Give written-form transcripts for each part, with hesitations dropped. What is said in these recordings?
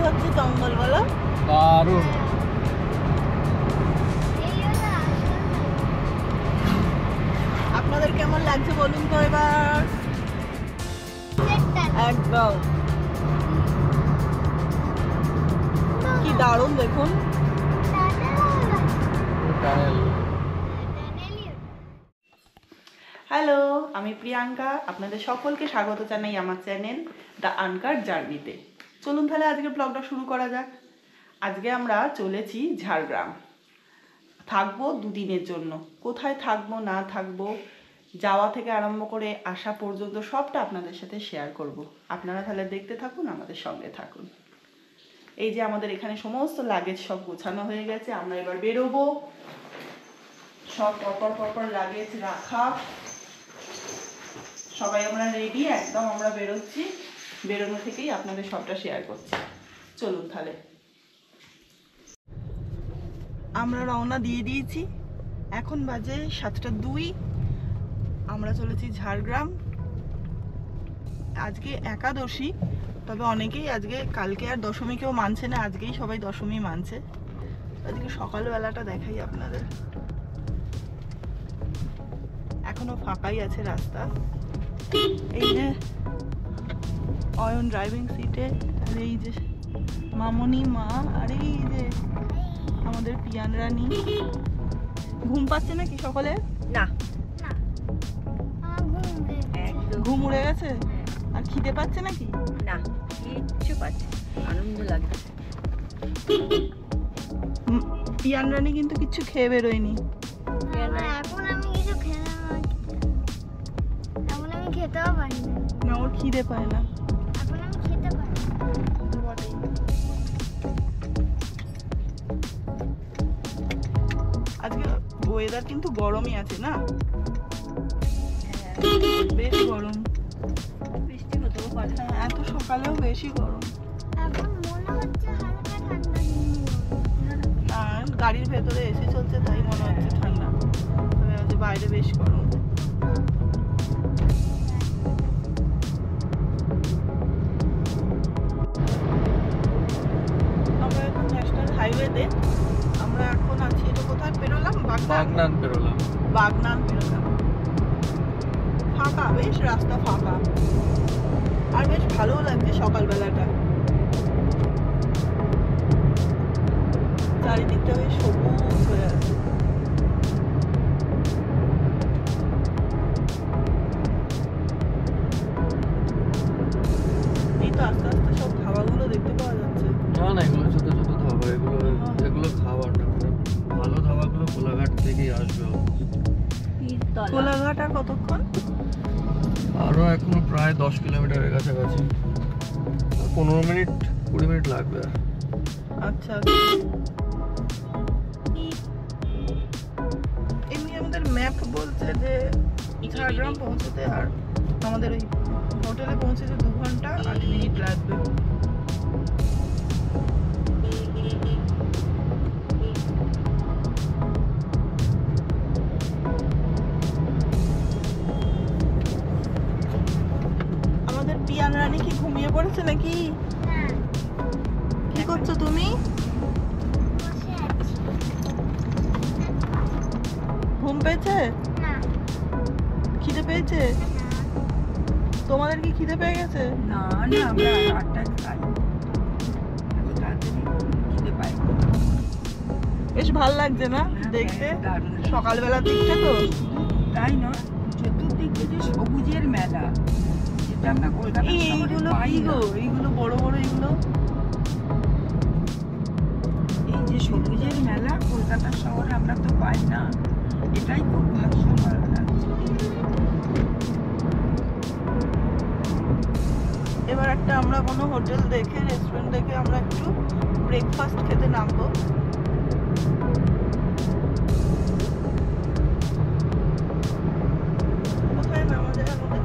হচ্ছে জঙ্গল বলো? দারুণ। আপনাদের কেমন লাগছে বলুন তো এবার? একদম কি দারুণ দেখুন। হ্যালো, আমি প্রিয়াঙ্কা, আপনাদের সকলকে স্বাগত জানাই আমার চ্যানেল দ্য আনকাট জার্নিতে। চলুন তাহলে আজকের ব্লগটা শুরু করা যাক। আজকে আমরা চলেছি ঝাড়গ্রাম, থাকবো দুদিনের জন্য। কোথায় থাকবো না থাকবো, যাওয়া থেকে আরম্ভ করে আসা পর্যন্ত সবটা আপনাদের সাথে শেয়ার করব। আপনারা তাহলে দেখতে থাকুন, আমাদের সঙ্গে থাকুন। এই যে আমাদের এখানে সমস্ত লাগেজ সব গোছানো হয়ে গেছে, আমরা এবার বেরোবো। সব পরপর লাগেজ রাখা, সবাই আমরা রেডি, একদম আমরা বেরোচ্ছি। বেরোনো থেকেই আপনাদের সবটা শেয়ার করছি। চলুন তাহলে। আমরা রওনা দিয়ে দিয়েছি, এখন বাজে 7:02। আমরা চলেছি ঝাড়গ্রাম। আজকে একাদশী, তবে অনেকেই আজকে কালকে আর দশমী কেউ মানছে না, আজকেই সবাই দশমী মানছে। আজকে সকালবেলাটা দেখাই আপনাদের, এখনো ফাঁকাই আছে রাস্তা। এই যে অয়ন ড্রাইভিং সিটে, আর এই যে মামনি মা, আর এই যে আমাদের পিয়ান রানী। ঘুম পাচ্ছে নাকি সকলে? না, ঘুম উড়ে গেছে? আর খিদে পাচ্ছে নাকি? না, কিচ্ছু পাচ্ছে, আনন্দ লাগছে। পিয়ান রানী কিন্তু কিচ্ছু খেয়ে বেরোয়নি। এখন আমি কিছু খেলাম, এখন আমি খেতেও পারি না। না, ওর খিদে পায় না। এখন আমি খেতে পারি না। আজকে ওয়েদার কিন্তু গরমই আছে না? বেশ গরম, বৃষ্টি হতেও পারে। হ্যাঁ, এত সকালেও বেশি গরম। এখন মনে হচ্ছে হালকা ঠান্ডা নেই। না, গাড়ির ভেতরে এসি চলছে তাই মনে হচ্ছে ঠান্ডা, তবে বাইরে বেশ গরম। আমরা এখন ন্যাশনাল হাইওয়েতে, আমরা এখন আছি, এটা কোথায় বেরোলাম? বাগনান বেরোলাম। বাগনান বেরোলাম। ফাঁকা, বেশ রাস্তা ফাঁকা, আর বেশ ভালো লাগছে সকালবেলাটা। চারিদিকটা বেশ সবুজ হয়ে আছে। এই তো আস্তে আস্তে সব ধাবাগুলো দেখতে পাওয়া যাচ্ছে। না না, এগুলো ছোট ছোট ধাবা, এগুলো খাবার না, মানে ভালো ধাবাগুলো কোলাঘাট থেকেই আসবে। কোলাঘাট আর কতক্ষণ? আরো এখনো প্রায় 10 কিলোমিটারের কাছাকাছি, 15-20 মিনিট লাগবে। আচ্ছা, এমনি আমাদের ম্যাপ বলছে যে ঝাড়গ্রাম পৌঁছতে আর আমাদের ওই হোটেলে পৌঁছতে 2 ঘন্টা 8 মিনিট লাগবে। আমাদের পিয়ান রানী কি ঘুমিয়ে পড়েছে নাকি? না, কি করছো তুমি? বসে আছি। ঘুম পেয়েছে? না, খিদে পেয়েছে? তোমাদের কি খিদে পেয়ে গেছে? না না, আমরা 8টায় খাই, এত তাড়াতাড়ি খিদে পাই। বেশ ভাল লাগছে না দেখতে, সকালবেলা দিকটা তো। তাই নয়, চতুর্দিকে যে সবুজের মেলা, যেটা আমরা কলকাতা শহরে এইগুলো পাই কি না। গো? এইগুলো বড় বড়, এগুলো এই যে সবুজের মেলা কলকাতা শহরে আমরা তো পাই না, এটাই খুব ভাগ্য ভালো লাগছে। এবার একটা আমরা কোনো হোটেল দেখে, রেস্টুরেন্ট দেখে আমরা একটু ব্রেকফাস্ট খেতে নামবো। কোথায় নামা যায় আমাদের?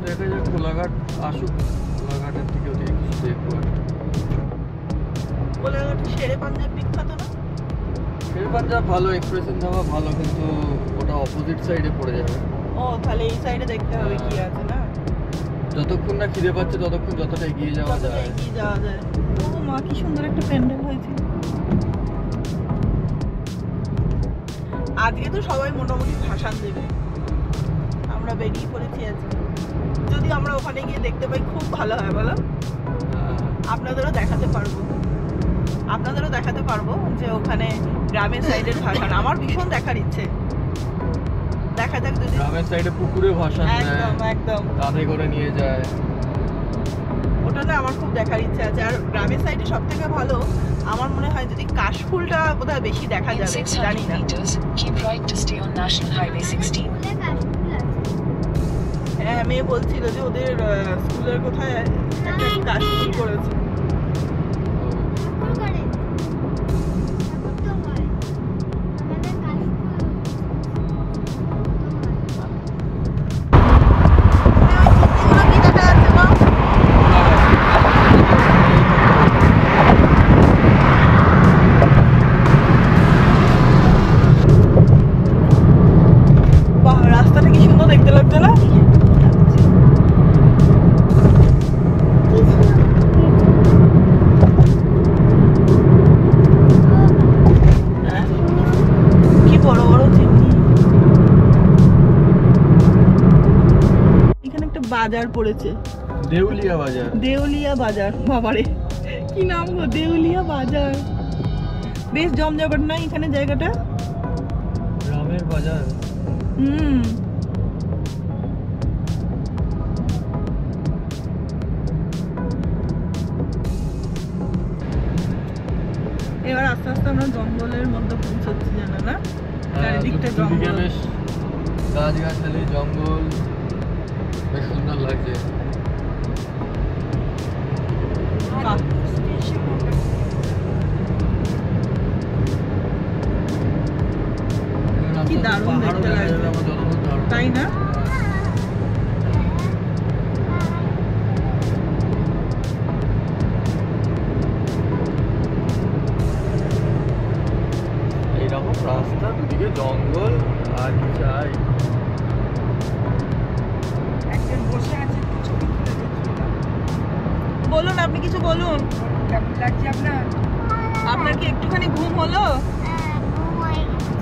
দেখা যাক, কোলাঘাট আসুক, কোলাঘাটের দিকে ওদিকে কিছু দেখবো। কোলাঘাটে শেরে পাঞ্জাব বিখ্যাত না? শের পাঞ্জাব ভালো, এক্সপ্রেশন ধাবা ভালো, কিন্তু ওটা অপোজিট সাইডে পড়ে যাবে। ও, তাহলে এই সাইডে দেখতে হবে কি আছে না। যতক্ষণ না খিদে পাচ্ছে ততক্ষণ যতটা এগিয়ে যাওয়া যতটা যায়। এগিয়ে যাওয়া যায়। ও মা, কি সুন্দর একটা প্যান্ডেল হয়েছে। আজকে তো সবাই মোটামুটি ভাসান দেবে, আমরা বেরিয়ে পড়েছি আজকে। যদি আমরা ওখানে গিয়ে দেখতে পাই খুব ভালো হয়, বলো? আপনাদেরও দেখাতে পারবো যে ওখানে গ্রামের সাইডের ভাসান। আমার ভীষণ দেখার ইচ্ছে, দেখা যাক যদি। গ্রামের সাইডে পুকুরে ভাসান দেয়, একদম একদম কাঁধে করে নিয়ে যায়। ওটা না আমার খুব দেখার ইচ্ছে আছে। আর গ্রামের সাইডে সব থেকে ভালো আমার মনে হয় যদি কাশফুলটা বোধহয় বেশি দেখা In যাবে, 600 জানি না। meters, keep right to stay on National Highway 16. স্কুলে কাশফুল আছে। হ্যাঁ, মেয়ে বলছিল যে ওদের স্কুলের কোথায় একটা কাশফুল করেছে। ঠাকুর করে। ঠাকুর তো হয়। আমাদের কাশফুল কি দেখা যাচ্ছে না? বাহ, রাস্তাটা কি সুন্দর দেখতে লাগছে না? হ্যাঁ, কি বড় বড় চিমনি। এখানে একটা বাজার পড়েছে, দেউলিয়া বাজার। দেউলিয়া বাজার। বাবারে, কি নাম গো, দেউলিয়া বাজার। বেশ জমজমাট না এখানে জায়গাটা? গ্রামের বাজার। হুম। এবার আস্তে আস্তে আমরা জঙ্গলের মধ্যে পৌঁছাচ্ছি, জানো না? চারিদিকটা দুদিকে জঙ্গল। বেশ গাছগাছালি, জঙ্গল, বেশ সুন্দর লাগছে। বাহ, কি দারুণ দেখতে লাগছে। তাই না? এইরকম রাস্তা, দুদিকে জঙ্গল, আর কি চাই। একজন বসে আছে, একটু ছবি তুলে দেখছিলাম। বলুন, আপনি কিছু বলুন। কেমন লাগছে আপনার? আপনার কি একটুখানি ঘুম হলো? ঘুম হয়ে গেছে।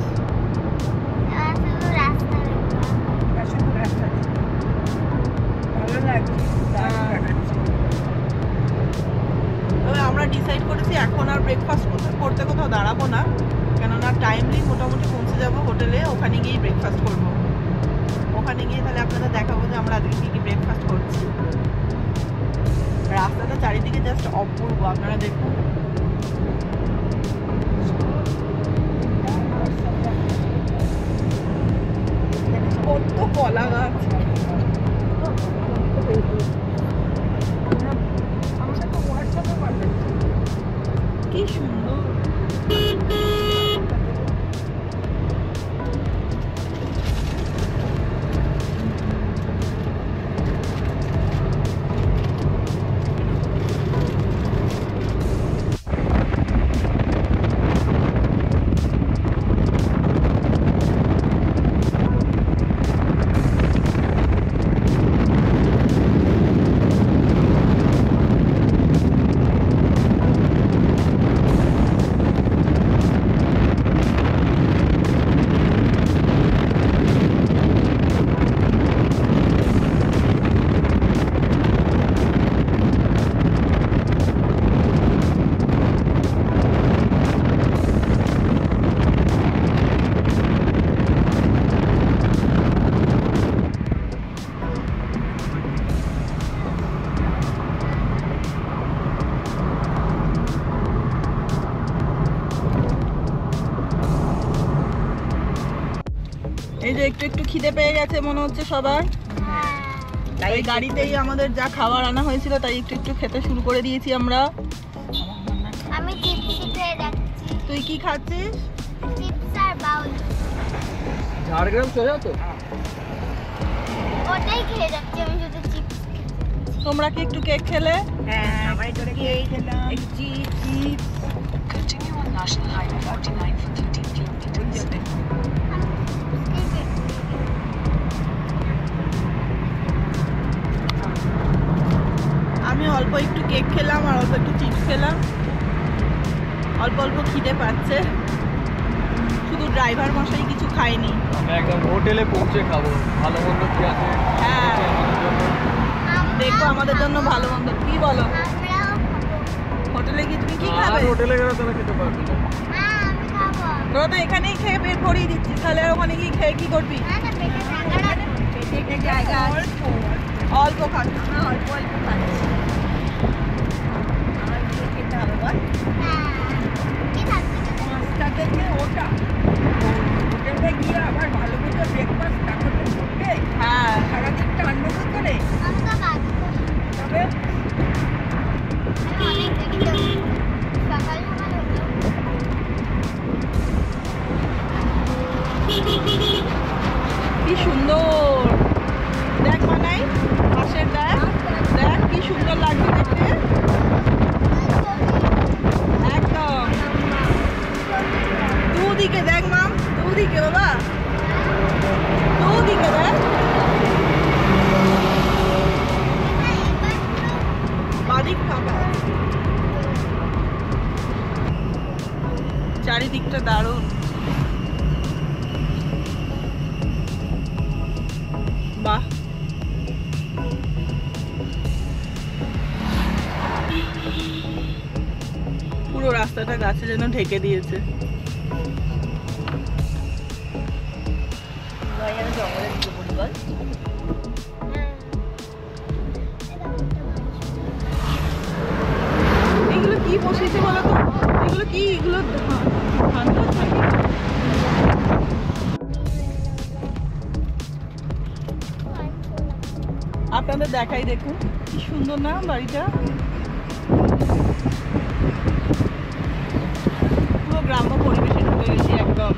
আর শুধু রাস্তা দেখতে হবে। আর শুধু রাস্তা দেখতে। ভালো লাগছে, দারুণ লাগাচ্ছে। তবে আমরা ডিসাইড করেছি এখন আর ব্রেকফাস্ট করতে কোথাও দাঁড়াবো না, কেননা টাইমলি মোটামুটি পৌঁছে যাব হোটেলে। ওখানে গিয়েই ব্রেকফাস্ট করব। ওখানে গিয়ে তাহলে আপনাদের দেখাবো যে আমরা আজকে কি ব্রেকফাস্ট করছি। রাস্তাটা চারিদিকে জাস্ট অপূর্ব, আপনারা দেখুন। কত কলা গাছ। আমাকে তো হোয়াটসঅ্যাপে পাঠাচ্ছে। কি সুন্দর। এই যে একটু একটু খিদে পেয়ে গেছে মনে হচ্ছে সবার। তাই গাড়িতেই আমাদের যা খাবার আনা হয়েছিল তাই একটু একটু খেতে শুরু করে দিয়েছি আমরা। আমি চিপস খেয়ে যাচ্ছি। তুই কি খাচ্ছিস? চিপস আর বাউল। ঝাড়গ্রাম চলে যাও তো? ওটাই খেয়ে যাচ্ছি, আমি শুধু চিপস। তোমরা কি একটু কেক খেলে? হ্যাঁ, আমরা করে খেয়ে খেলাম। Chips. Continue on National Highway 49 for 13 kilometers. অল্প একটু কেক খেলাম আর অল্প একটু চিপস খেলাম, অল্প অল্প খিদে পাচ্ছে। শুধু ড্রাইভার মশাই কিছু খায়নি। আমি একদম হোটেলে পৌঁছে খাবো, ভালো মন্দ কি আছে হ্যাঁ দেখো আমাদের জন্য ভালো মন্দ কি বলো। আমরাও খাবো। হোটেলে গিয়ে তুমি কি আর খাবে? হোটেলে গেলে তোরা খেতে পারবি না। মা, আমি খাবো। তোরা তো এখানেই খেয়ে বের করিয়ে দিচ্ছিস, তাহলে আর ওখানে গিয়ে খেয়ে কি করবি? না, না, পেটে জায়গা নেই। পেটে জায়গা আছে। অল্প খাচ্ছি। আমরা অল্প অল্প খাচ্ছি। আমার দিয়ে খেতে হবে বল। হ্যাঁ। কি খাচ্ছি তুমি? 5টা থেকে ওটা হোটেলে গিয়ে আবার ভালো মতো ব্রেকফাস্ট না করতে করবে। হ্যাঁ সারাদিন টানবো কি করে? আমি তো বাকি করি। তবে আমি অনেক দেরি করি। সকাল সকাল হলো। কি সুন্দর, দেখ মানাই পাশের দেখ, দেখ কি সুন্দর লাগছে দেখতে। একদম দুদিকে দেখ মাম, দুদিকে বাবা, দুদিকে দেখ। বাদিক ফাঁকা, চারিদিকটা দারুণ। বাহ, পুরো রাস্তাটা গাছে যেন ঢেকে দিয়েছে। জঙ্গলে ঢুকে পড়ি বল। এগুলো কি বসেছে বলো তো? এগুলো কি? এগুলো ধান গাছ নাকি? আপনাদের দেখাই, দেখুন কি সুন্দর না বাড়িটা, পুরো গ্রাম্য পরিবেশে ঢুকে গেছি একদম।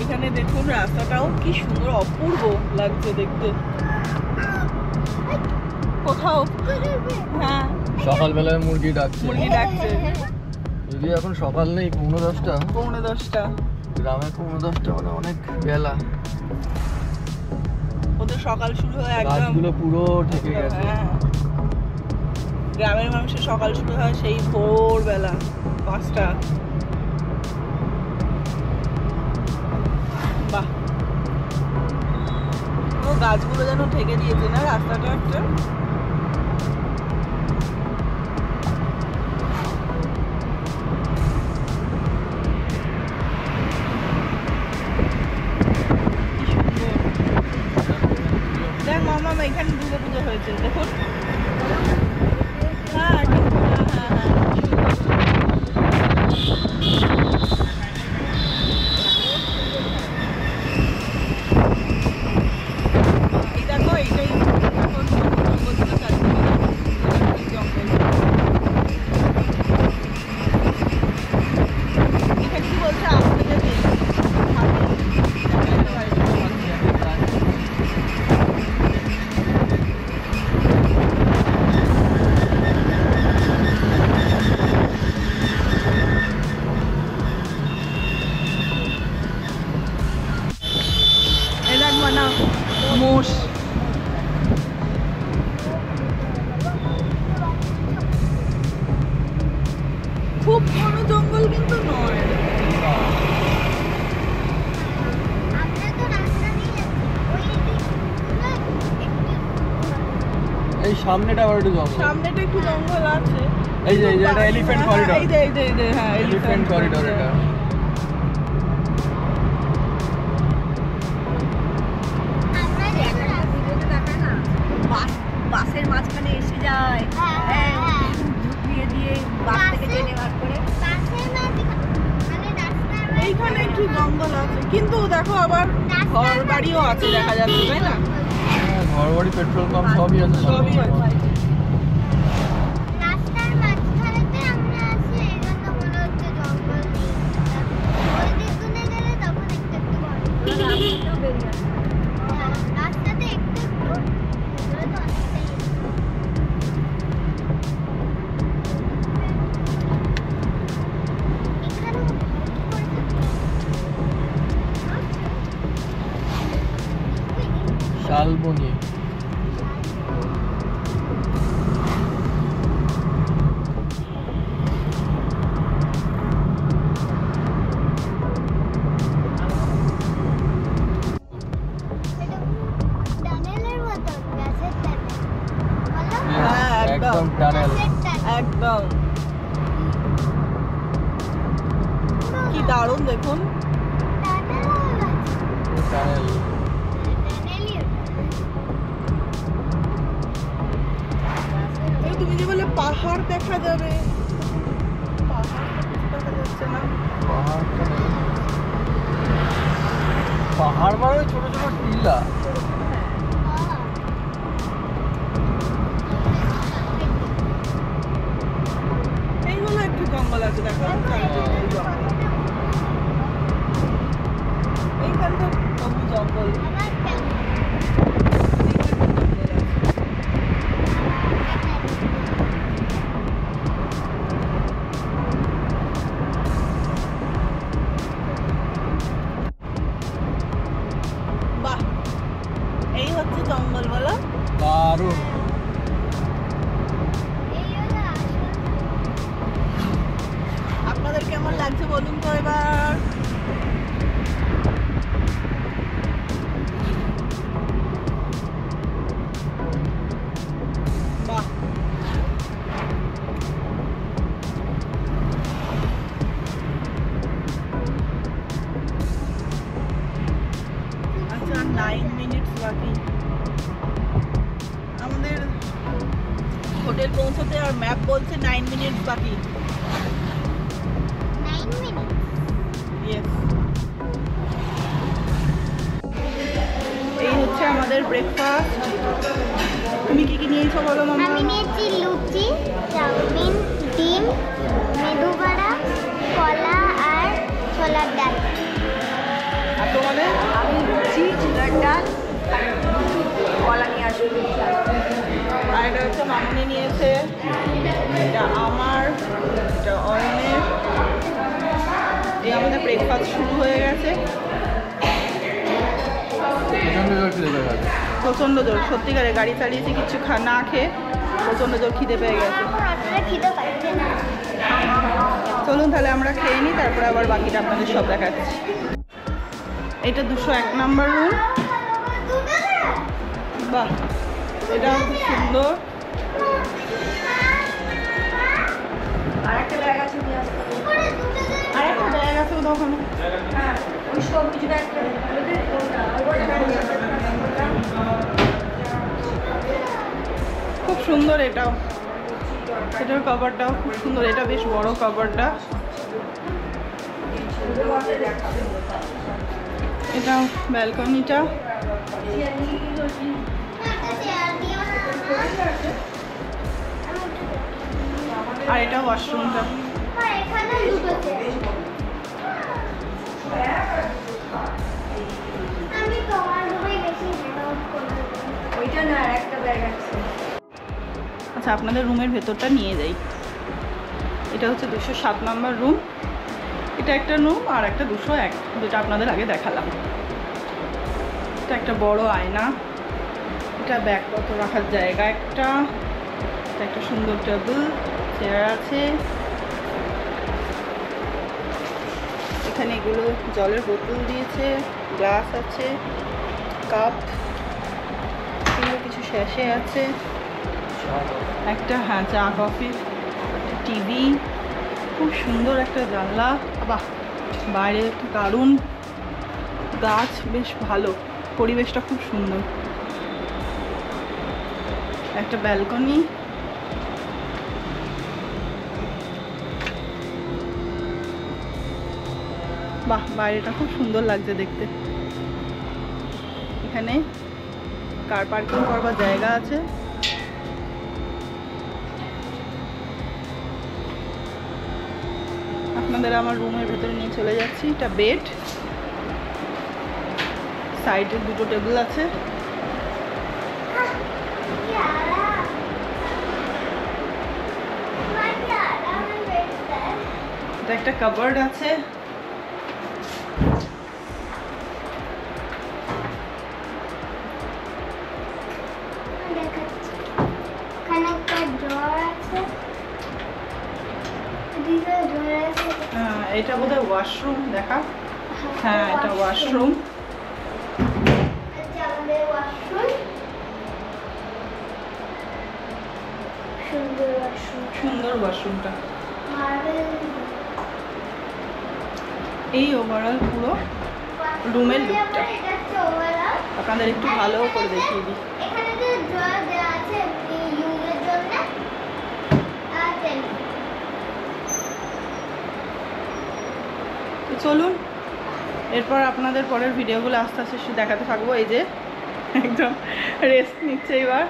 এখানে দেখুন রাস্তাটাও কি সুন্দর, অপূর্ব লাগছে দেখতে। কোথাও হ্যাঁ সকালবেলায় মুরগি ডাকছে, মুরগি ডাকছে। যদি এখন সকাল নেই 9:30, 9:10 গ্রামে 9:10 মানে অনেক বেলা। ওদের সকাল শুরু হয় একদম। গাছগুলো পুরো ঢেকে গেছে। হ্যাঁ গ্রামের মানুষের সকাল শুরু হয় সেই ভোরবেলা 5টা। বাহ, পুরো গাছগুলো যেন ঢেকে দিয়েছে না রাস্তাটা একটা। কি সুন্দর। দেখ মামা এখানে দুর্গা পুজো হয়েছে দেখুন। হ্যাঁ ঠিক, হ্যাঁ হ্যাঁ এই দেখো এইটাই এখন জঙ্গল ছিল, চারদিকে জঙ্গল। এখানে কি বলছে আসতে দেবে? এলাক বানা মোষ। খুব ঘন জঙ্গল কিন্তু নয়। আমরা তো রাস্তা দিয়ে যাচ্ছি। ওই দিকগুলো একটু এই সামনেটা আবার একটু জঙ্গল। সামনেটা একটু জঙ্গল আছে। এই যে এটা এলিফ্যান্ট করিডোর। এই যে হ্যাঁ এলিফ্যান্ট করিডোর এটা। আমরা যেহেতু রাস্তা- ভিডিওতে দেখা না বাসের মাঝখানে এসে যায়। হ্যাঁ, হ্যাঁ, হ্যাঁ। ঢুকিয়ে দিয়ে বাস থেকে টেনে বার করে। বাসের মাঝখানে, মানে রাস্তার এইখানে একটু জঙ্গল আছে কিন্তু দেখো আবার ঘর বাড়িও আছে দেখা যাচ্ছে, তাই না? হ্যাঁ, ঘরবাড়ি, পেট্রোল পাম্প সবই আছে। সবই আছে। রাস্তার মাঝখানেতে আমরা আছি, এই জন্য মনে হচ্ছে জঙ্গল নেই। ওই দিকগুলো গেলে তখন একটু একটু বড়। রাস্তাতেও বেরিয়ে আসে। হ্যাঁ, রাস্তাতে একটু একটু, ভেতরে তো অনেকটাই। এখানেও কি করেছে? শালবনি। একদম টানেল একদম কি দারুণ দেখুন। টানেল এই তুমি যে বলে পাহাড় দেখা যাবে, পাহাড় দেখা যাচ্ছে না। পাহাড় মানে ছোট ছোট টিলা। এইগুলো একটু জঙ্গল আছে দেখো, এইখানে তো বহু জঙ্গল। বাহ, এই হচ্ছে জঙ্গল বলো। দারুণ। আপনাদের কেমন লাগছে বলুন তো এবার। বাহ, আচ্ছা 9 মিনিট বাকি আমাদের হোটেল পৌঁছতে, আর ম্যাপ বলছে 9 মিনিট বাকি। Yes. এই হচ্ছে আমাদের ব্রেকফাস্ট। তুমি কি কি নিয়েছো বলো মামা? আমি নিয়েছি লুচি, চাউমিন, ডিম, মেদু বড়া, কলা আর ছোলার ডাল। আর তোমাদের? আমি লুচি, ছোলার ডাল আর কলা নিয়ে আসবো। আর এটা হচ্ছে মামনি নিয়েছে, এটা আমার, এটা অয়নের। এই আমাদের ব্রেকফাস্ট শুরু হয়ে গেছে। প্রচণ্ড জোর, সত্যিকারে গাড়ি চালিয়েছি কিছু না খেয়ে, প্রচণ্ড জোর খিদে পেয়ে গেছে। আমার অতটা খিদে পাচ্ছে না। চলুন তাহলে আমরা খেয়ে নিই, তারপরে আবার বাকিটা আপনাদের সব দেখাচ্ছি। এটা 201 নম্বর রুম। বাহ, এটা খুব সুন্দর। আর একটা ব্যাগ আছে নিয়ে আসতে হবে। আর একটা ব্যাগ আছে তখন। হ্যাঁ, ওই সবজি ব্যাগটা খুব সুন্দর এটাও, এটার কভারটাও খুব সুন্দর, এটা বেশ বড় কভারটা। এটা ব্যালকনিটা, আর এটা ওয়াশরুমটা। এখানে দুটো চেয়ার। আমি তোমার রুমে বেশি হ্যাং করবো। ওইটা না, আর একটা ব্যাগ আছে। আচ্ছা আপনাদের রুমের ভেতরটা নিয়ে যাই। এটা হচ্ছে 207 নম্বর রুম। এটা একটা রুম আর একটা 201, যেটা আপনাদের আগে দেখালাম। এটা একটা বড় আয়না, এটা ব্যাগপত্র রাখার জায়গা একটা, এটা একটা সুন্দর টেবিল, চেয়ার আছে। এখানে এগুলো জলের বোতল দিয়েছে, গ্লাস আছে, কাপ, এগুলো কিছু শেষে আছে, একটা হ্যাঁ চা কফি, টিভি, খুব সুন্দর একটা জানলা। বাহ, বাইরে একটা দারুণ গাছ, বেশ ভালো, পরিবেশটা খুব সুন্দর। একটা ব্যালকনি, বাহ বাইরেটা খুব সুন্দর লাগছে দেখতে। এখানে কার পার্কিং করবার জায়গা আছে। আপনাদের আমার রুমের ভেতরে নিয়ে চলে যাচ্ছি। এটা বেড, সাইডে দুটো টেবিল আছে। এটা একটা কাবার্ড আছে। এটা বোধহয় ওয়াশরুম, দেখা হ্যাঁ এটা ওয়াশরুম। সুন্দর সুন্দর ওয়াশরুমটা। মার্বেল এই ওভারঅল পুরো রুমের লুকটা এটা হচ্ছে ওভারঅল। আপনাদের একটু ভালো করে দেখিয়ে দিই। এখানে যে ড্রয়ার দেওয়া আছে এমনি ইউজের জন্য আর পেন। তো চলুন এরপর আপনাদের পরের ভিডিওগুলো আস্তে আস্তে দেখাতে থাকবো। এই যে একদম রেস্ট নিচ্ছে এবার।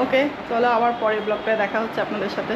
ওকে, চলো আবার পরের ব্লগটায় দেখা হচ্ছে আপনাদের সাথে।